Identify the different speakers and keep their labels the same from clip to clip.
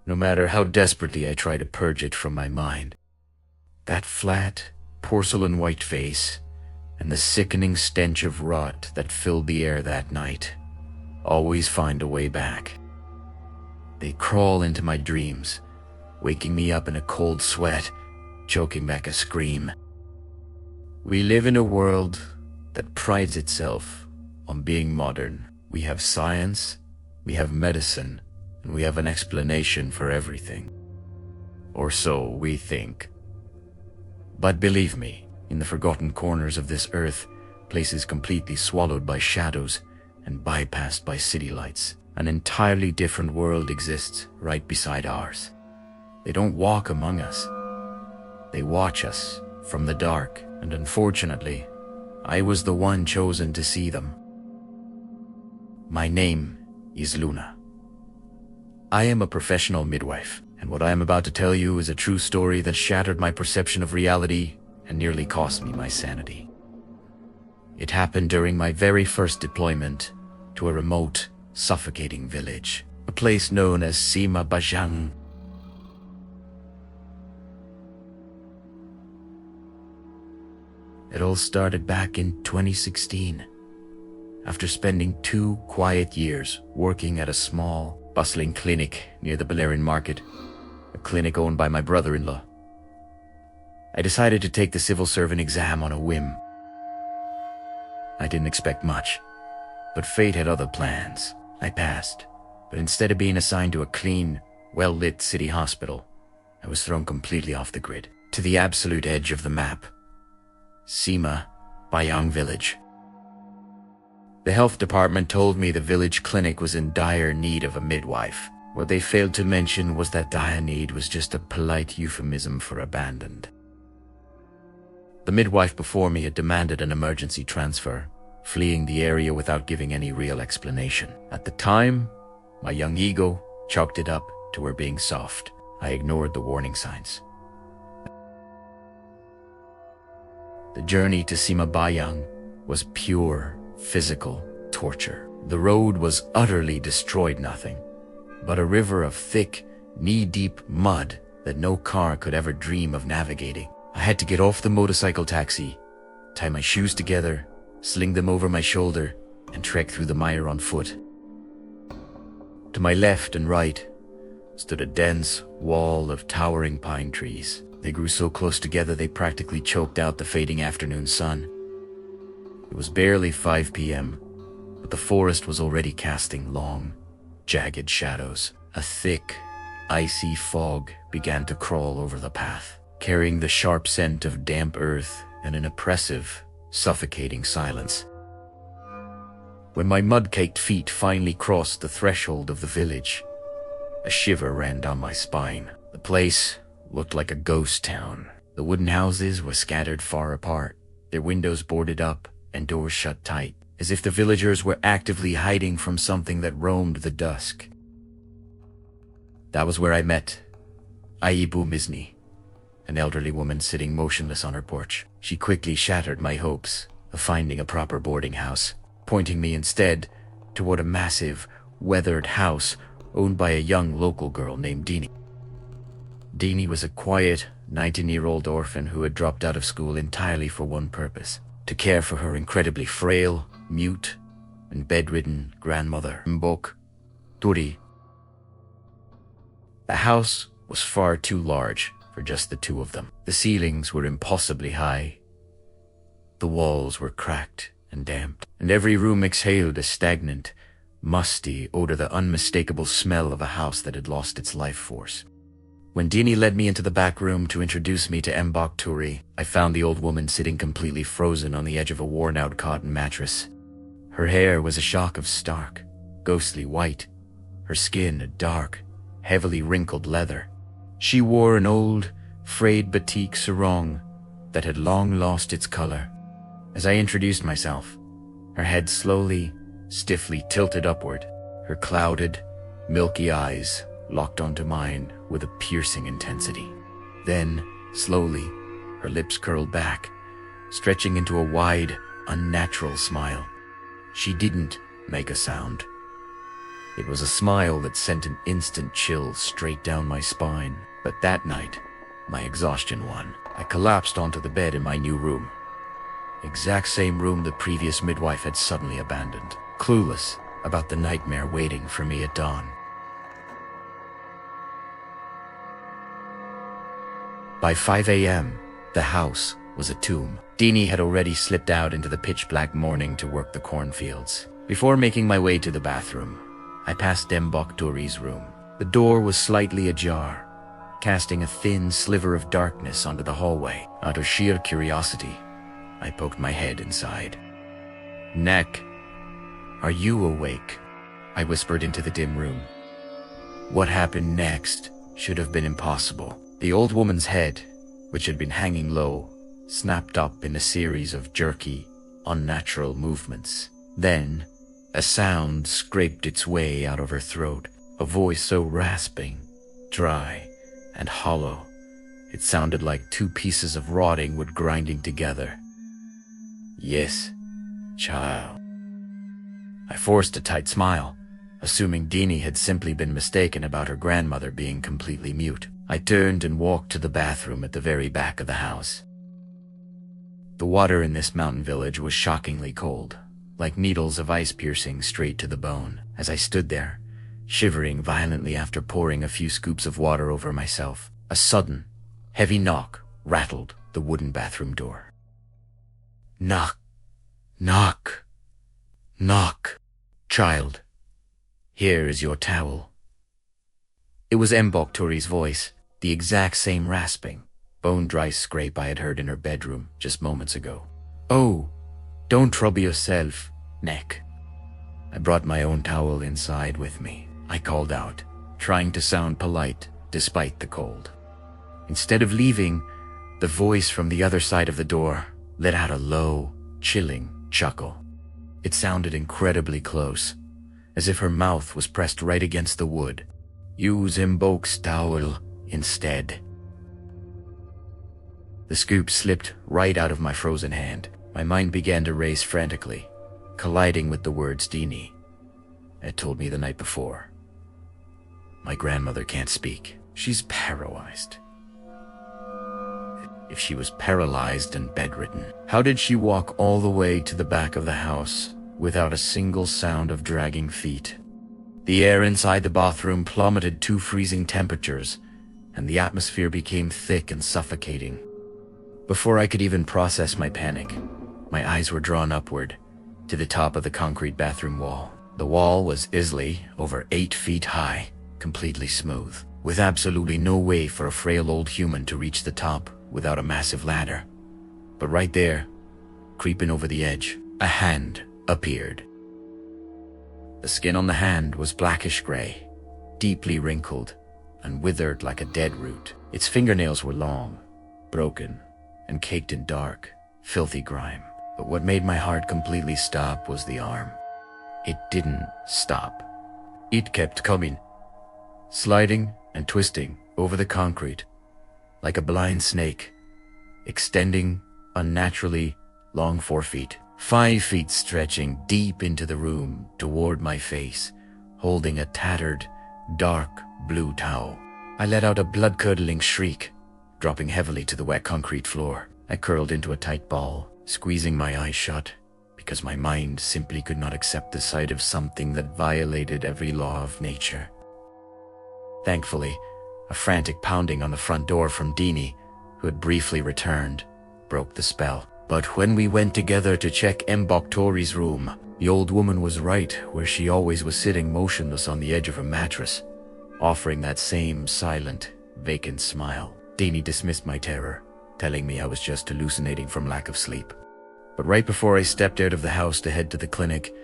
Speaker 1: no matter how desperately I try to purge it from my mind. That flat, porcelain white face, and the sickening stench of rot that filled the air that night always find a way back. They crawl into my dreams, waking me up in a cold sweat, choking back a scream. We live in a world that prides itself on being modern. We have science, we have medicine, and we have an explanation for everything. Or so we think. But believe me, in the forgotten corners of this earth, places completely swallowed by shadows and bypassed by city lights, an entirely different world exists right beside ours. They don't walk among us. They watch us from the dark, and unfortunately, I was the one chosen to see them. My name is Luna. I am a professional midwife, and what I am about to tell you is a true story that shattered my perception of reality and nearly cost me my sanity. It happened during my very first deployment to a remote, suffocating village, a place known as Sema Bajang. It all started back in 2016, after spending 2 quiet years working at a small, bustling clinic near the Balearian market, a clinic owned by my brother-in-law. I decided to take the civil servant exam on a whim. I didn't expect much, but fate had other plans. I passed, but instead of being assigned to a clean, well-lit city hospital, I was thrown completely off the grid, to the absolute edge of the map. Sema Bajang village. The health department told me the village clinic was in dire need of a midwife. What they failed to mention was that dire need was just a polite euphemism for abandoned. The midwife before me had demanded an emergency transfer, fleeing the area without giving any real explanation. At the time, my young ego chalked it up to her being soft. I ignored the warning signs. The journey to Sema Bajang was pure physical torture. The road was utterly destroyed nothing, but a river of thick, knee-deep mud that no car could ever dream of navigating. I had to get off the motorcycle taxi, tie my shoes together, sling them over my shoulder, and trek through the mire on foot. To my left and right stood a dense wall of towering pine trees. They grew so close together they practically choked out the fading afternoon sun. It was barely 5 p.m., but the forest was already casting long, jagged shadows. A thick, icy fog began to crawl over the path, carrying the sharp scent of damp earth and an oppressive, suffocating silence. When my mud-caked feet finally crossed the threshold of the village, a shiver ran down my spine. The place looked like a ghost town. The wooden houses were scattered far apart, their windows boarded up and doors shut tight, as if the villagers were actively hiding from something that roamed the dusk. That was where I met Aibu Mizni, an elderly woman sitting motionless on her porch. She quickly shattered my hopes of finding a proper boarding house, pointing me instead toward a massive, weathered house owned by a young local girl named Dini. Dini was a quiet, 19-year-old orphan who had dropped out of school entirely for one purpose: to care for her incredibly frail, mute, and bedridden grandmother, Mbok Turi. The house was far too large for just the two of them. The ceilings were impossibly high. The walls were cracked and damp, and every room exhaled a stagnant, musty odor, the unmistakable smell of a house that had lost its life force. When Dini led me into the back room to introduce me to Mbok Turi, I found the old woman sitting completely frozen on the edge of a worn-out cotton mattress. Her hair was a shock of stark, ghostly white, her skin a dark, heavily wrinkled leather. She wore an old, frayed batik sarong that had long lost its color. As I introduced myself, her head slowly, stiffly tilted upward, her clouded, milky eyes locked onto mine with a piercing intensity. Then, slowly, her lips curled back, stretching into a wide, unnatural smile. She didn't make a sound. It was a smile that sent an instant chill straight down my spine. But that night, my exhaustion won. I collapsed onto the bed in my new room. Exact same room the previous midwife had suddenly abandoned, clueless about the nightmare waiting for me at dawn. By 5 a.m., the house was a tomb. Dini had already slipped out into the pitch-black morning to work the cornfields. Before making my way to the bathroom, I passed Dembok Dori's room. The door was slightly ajar, casting a thin sliver of darkness onto the hallway. Out of sheer curiosity, I poked my head inside. "Nek, are you awake?" I whispered into the dim room. What happened next should have been impossible. The old woman's head, which had been hanging low, snapped up in a series of jerky, unnatural movements. Then, a sound scraped its way out of her throat, a voice so rasping, dry, and hollow, it sounded like two pieces of rotting wood grinding together. "Yes, child." I forced a tight smile, assuming Dini had simply been mistaken about her grandmother being completely mute. I turned and walked to the bathroom at the very back of the house. The water in this mountain village was shockingly cold, like needles of ice piercing straight to the bone. As I stood there, shivering violently after pouring a few scoops of water over myself, a sudden, heavy knock rattled the wooden bathroom door. "Knock, knock, knock. Child, here is your towel." It was Mbok Tori's voice, the exact same rasping, bone-dry scrape I had heard in her bedroom just moments ago. "Oh, don't trouble yourself, Nek." I brought my own towel inside with me. I called out, trying to sound polite despite the cold. Instead of leaving, the voice from the other side of the door let out a low, chilling chuckle. It sounded incredibly close, as if her mouth was pressed right against the wood. "Use Mbok's towel instead." The scoop slipped right out of my frozen hand. My mind began to race frantically, colliding with the words Dini had told me the night before. My grandmother can't speak. She's paralyzed. If she was paralyzed and bedridden, how did she walk all the way to the back of the house without a single sound of dragging feet? The air inside the bathroom plummeted to freezing temperatures, and the atmosphere became thick and suffocating. Before I could even process my panic, my eyes were drawn upward to the top of the concrete bathroom wall. The wall was easily over 8 feet high, completely smooth, with absolutely no way for a frail old human to reach the top without a massive ladder. But right there, creeping over the edge, a hand appeared. The skin on the hand was blackish gray, deeply wrinkled, and withered like a dead root. Its fingernails were long, broken, and caked in dark, filthy grime. But what made my heart completely stop was the arm. It didn't stop. It kept coming, sliding and twisting over the concrete like a blind snake, extending unnaturally long 4 feet, 5 feet stretching deep into the room toward my face, holding a tattered, dark blue towel. I let out a blood-curdling shriek, dropping heavily to the wet concrete floor. I curled into a tight ball, squeezing my eyes shut, because my mind simply could not accept the sight of something that violated every law of nature. Thankfully, a frantic pounding on the front door from Dini, who had briefly returned, broke the spell. But when we went together to check Mbok Tori's room, the old woman was right where she always was, sitting motionless on the edge of her mattress, offering that same silent, vacant smile. Dini dismissed my terror, telling me I was just hallucinating from lack of sleep. But right before I stepped out of the house to head to the clinic,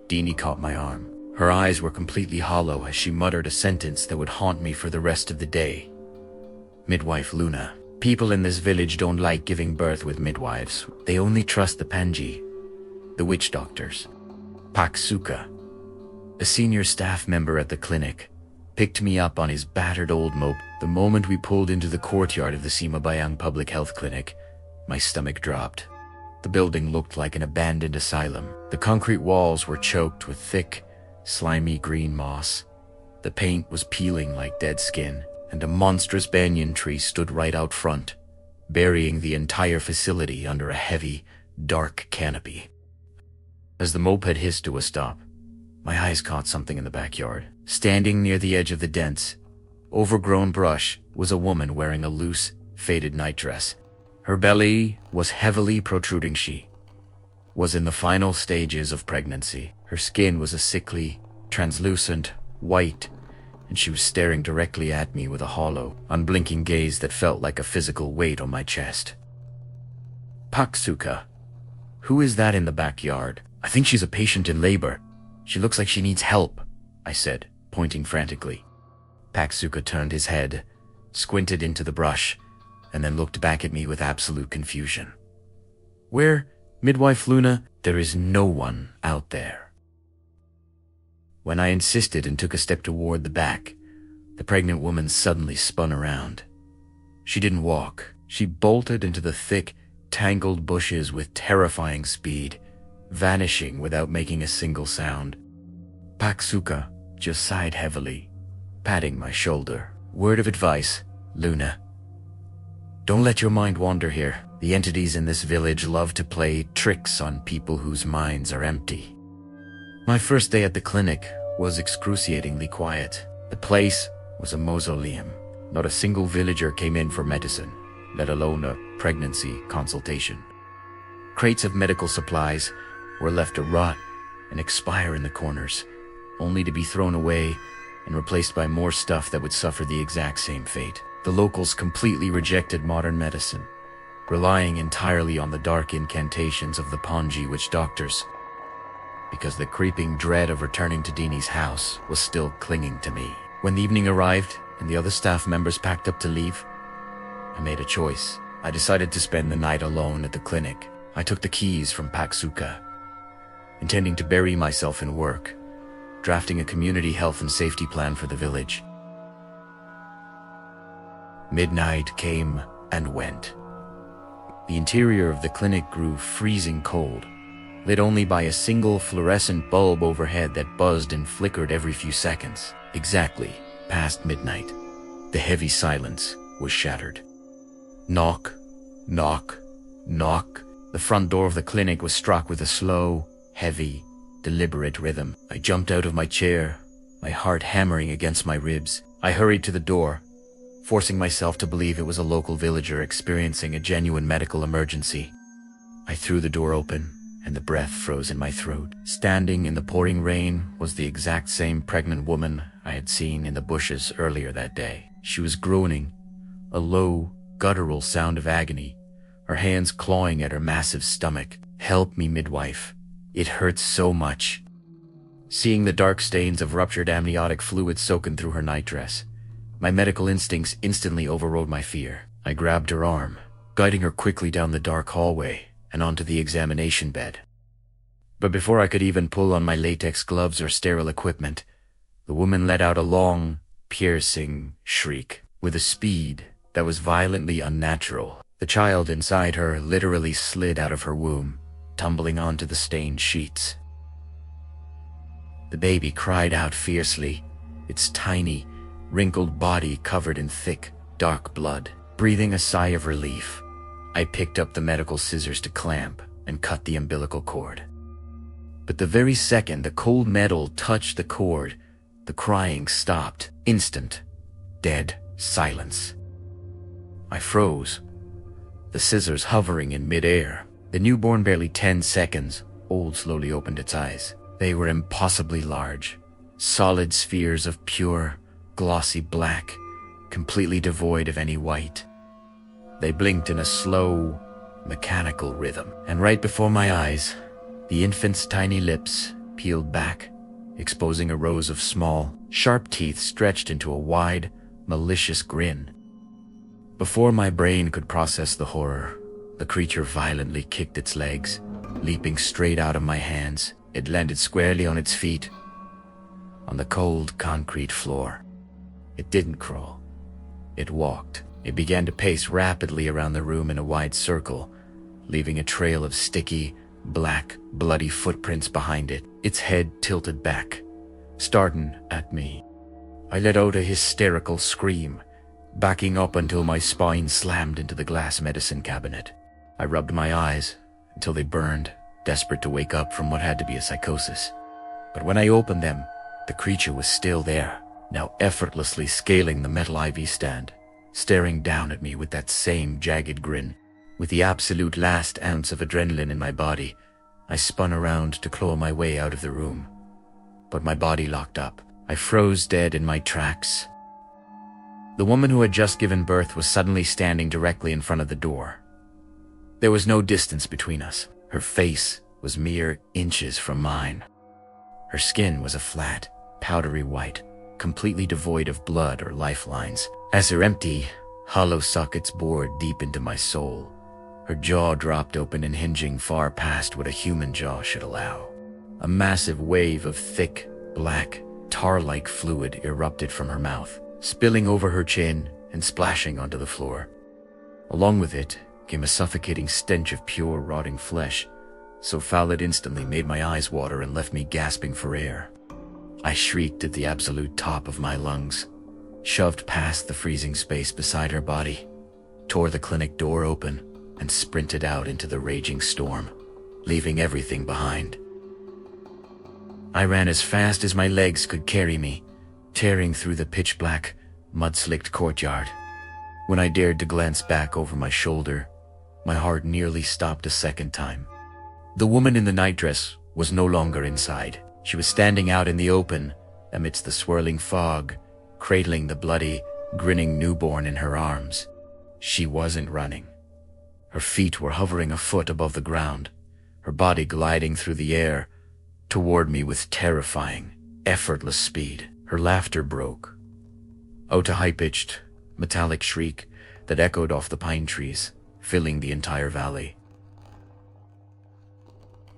Speaker 1: Dini caught my arm. Her eyes were completely hollow as she muttered a sentence that would haunt me for the rest of the day. "Midwife Luna. People in this village don't like giving birth with midwives. They only trust the Panji, the witch doctors." Paksuka, a senior staff member at the clinic, picked me up on his battered old mope. The moment we pulled into the courtyard of the Sema Bajang Public Health Clinic, my stomach dropped. The building looked like an abandoned asylum. The concrete walls were choked with thick, slimy green moss. The paint was peeling like dead skin, and a monstrous banyan tree stood right out front, burying the entire facility under a heavy, dark canopy. As the moped hissed to a stop, my eyes caught something in the backyard. Standing near the edge of the dense, overgrown brush was a woman wearing a loose, faded nightdress. Her belly was heavily protruding. She was in the final stages of pregnancy. Her skin was a sickly, translucent white, and she was staring directly at me with a hollow, unblinking gaze that felt like a physical weight on my chest. Paksuka, who is that in the backyard? I think she's a patient in labor. She looks like she needs help, I said, pointing frantically. Paksuka turned his head, squinted into the brush, and then looked back at me with absolute confusion. Where, Midwife Luna? There is no one out there. When I insisted and took a step toward the back, the pregnant woman suddenly spun around. She didn't walk. She bolted into the thick, tangled bushes with terrifying speed, vanishing without making a single sound. Paksuka just sighed heavily, patting my shoulder. Word of advice, Luna. Don't let your mind wander here. The entities in this village love to play tricks on people whose minds are empty. My first day at the clinic was excruciatingly quiet. The place was a mausoleum. Not a single villager came in for medicine, let alone a pregnancy consultation. Crates of medical supplies were left to rot and expire in the corners, only to be thrown away and replaced by more stuff that would suffer the exact same fate. The locals completely rejected modern medicine, relying entirely on the dark incantations of the Ponji witch doctors, because the creeping dread of returning to Dini's house was still clinging to me. When the evening arrived and the other staff members packed up to leave, I made a choice. I decided to spend the night alone at the clinic. I took the keys from Paksuka, intending to bury myself in work, drafting a community health and safety plan for the village. Midnight came and went. The interior of the clinic grew freezing cold, lit only by a single fluorescent bulb overhead that buzzed and flickered every few seconds. Exactly past midnight, the heavy silence was shattered. Knock, knock, knock. The front door of the clinic was struck with a slow, heavy, deliberate rhythm. I jumped out of my chair, my heart hammering against my ribs. I hurried to the door, forcing myself to believe it was a local villager experiencing a genuine medical emergency. I threw the door open, and the breath froze in my throat. Standing in the pouring rain was the exact same pregnant woman I had seen in the bushes earlier that day. She was groaning, a low, guttural sound of agony, her hands clawing at her massive stomach. Help me, midwife. It hurts so much. Seeing the dark stains of ruptured amniotic fluid soaking through her nightdress, my medical instincts instantly overrode my fear. I grabbed her arm, guiding her quickly down the dark hallway and onto the examination bed. But before I could even pull on my latex gloves or sterile equipment, the woman let out a long, piercing shriek with a speed that was violently unnatural. The child inside her literally slid out of her womb, tumbling onto the stained sheets. The baby cried out fiercely, its tiny, wrinkled body covered in thick, dark blood. Breathing a sigh of relief, I picked up the medical scissors to clamp and cut the umbilical cord. But the very second the cold metal touched the cord, the crying stopped. Instant, dead silence. I froze, the scissors hovering in midair. The newborn, barely 10 seconds old, slowly opened its eyes. They were impossibly large, solid spheres of pure, glossy black, completely devoid of any white. They blinked in a slow, mechanical rhythm, and right before my eyes, the infant's tiny lips peeled back, exposing a rows of small, sharp teeth stretched into a wide, malicious grin. Before my brain could process the horror, the creature violently kicked its legs, leaping straight out of my hands. It landed squarely on its feet, on the cold concrete floor. It didn't crawl. It walked. It began to pace rapidly around the room in a wide circle, leaving a trail of sticky, black, bloody footprints behind it. Its head tilted back, starting at me. I let out a hysterical scream, backing up until my spine slammed into the glass medicine cabinet. I rubbed my eyes until they burned, desperate to wake up from what had to be a psychosis. But when I opened them, the creature was still there, now effortlessly scaling the metal IV stand, staring down at me with that same jagged grin. With the absolute last ounce of adrenaline in my body, I spun around to claw my way out of the room. But my body locked up. I froze dead in my tracks. The woman who had just given birth was suddenly standing directly in front of the door. There was no distance between us. Her face was mere inches from mine. Her skin was a flat, powdery white, completely devoid of blood or lifelines, as her empty, hollow sockets bored deep into my soul. Her jaw dropped open and hinging far past what a human jaw should allow. A massive wave of thick, black, tar-like fluid erupted from her mouth, spilling over her chin and splashing onto the floor. Along with it came a suffocating stench of pure, rotting flesh, so foul it instantly made my eyes water and left me gasping for air. I shrieked at the absolute top of my lungs, shoved past the freezing space beside her body, tore the clinic door open, and sprinted out into the raging storm, leaving everything behind. I ran as fast as my legs could carry me, tearing through the pitch-black, mud-slicked courtyard. When I dared to glance back over my shoulder, my heart nearly stopped a second time. The woman in the nightdress was no longer inside. She was standing out in the open, amidst the swirling fog, cradling the bloody, grinning newborn in her arms. She wasn't running. Her feet were hovering a foot above the ground, her body gliding through the air, toward me with terrifying, effortless speed. Her laughter broke out a high-pitched, metallic shriek that echoed off the pine trees, filling the entire valley.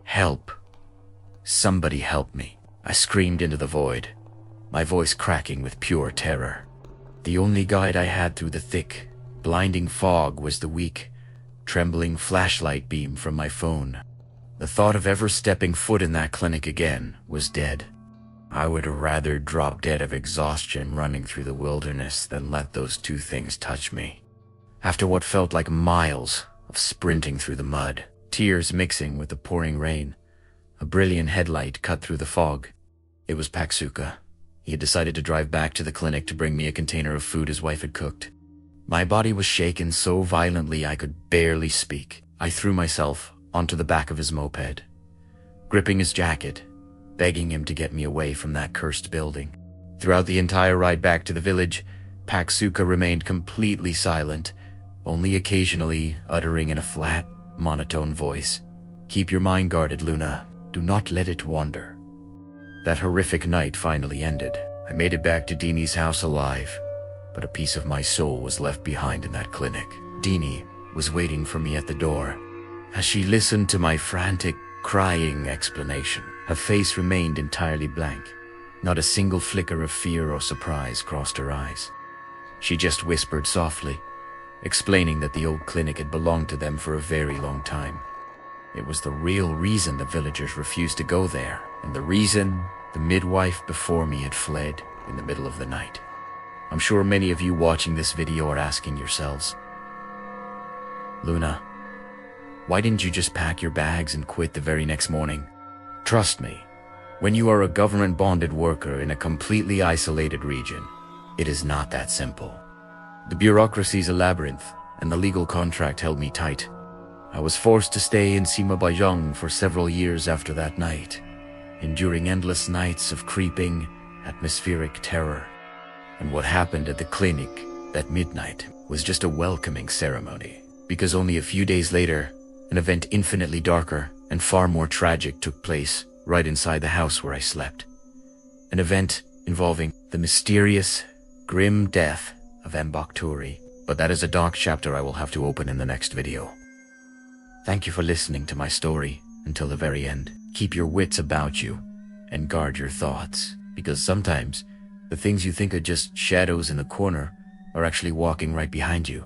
Speaker 1: Help! Somebody help me! I screamed into the void, my voice cracking with pure terror. The only guide I had through the thick, blinding fog was the weak, trembling flashlight beam from my phone. The thought of ever stepping foot in that clinic again was dead. I would have rather drop dead of exhaustion running through the wilderness than let those two things touch me. After what felt like miles of sprinting through the mud, tears mixing with the pouring rain, a brilliant headlight cut through the fog. It was Paksuka. He had decided to drive back to the clinic to bring me a container of food his wife had cooked. My body was shaken so violently I could barely speak. I threw myself onto the back of his moped, gripping his jacket, begging him to get me away from that cursed building. Throughout the entire ride back to the village, Paksuka remained completely silent, only occasionally uttering in a flat, monotone voice, "Keep your mind guarded, Luna. Do not let it wander." That horrific night finally ended. I made it back to Dini's house alive, but a piece of my soul was left behind in that clinic. Dini was waiting for me at the door. As she listened to my frantic, crying explanation, her face remained entirely blank. Not a single flicker of fear or surprise crossed her eyes. She just whispered softly, explaining that the old clinic had belonged to them for a very long time. It was the real reason the villagers refused to go there, and the reason the midwife before me had fled in the middle of the night. I'm sure many of you watching this video are asking yourselves, "Luna, why didn't you just pack your bags and quit the very next morning?" Trust me, when you are a government-bonded worker in a completely isolated region, it is not that simple. The bureaucracy is a labyrinth, and the legal contract held me tight. I was forced to stay in Sema Bajang for several years after that night, enduring endless nights of creeping, atmospheric terror. And what happened at the clinic that midnight was just a welcoming ceremony, because only a few days later, an event infinitely darker and far more tragic took place right inside the house where I slept. An event involving the mysterious, grim death of Mbakhturi, but that is a dark chapter I will have to open in the next video. Thank you for listening to my story until the very end. Keep your wits about you and guard your thoughts, because sometimes the things you think are just shadows in the corner are actually walking right behind you.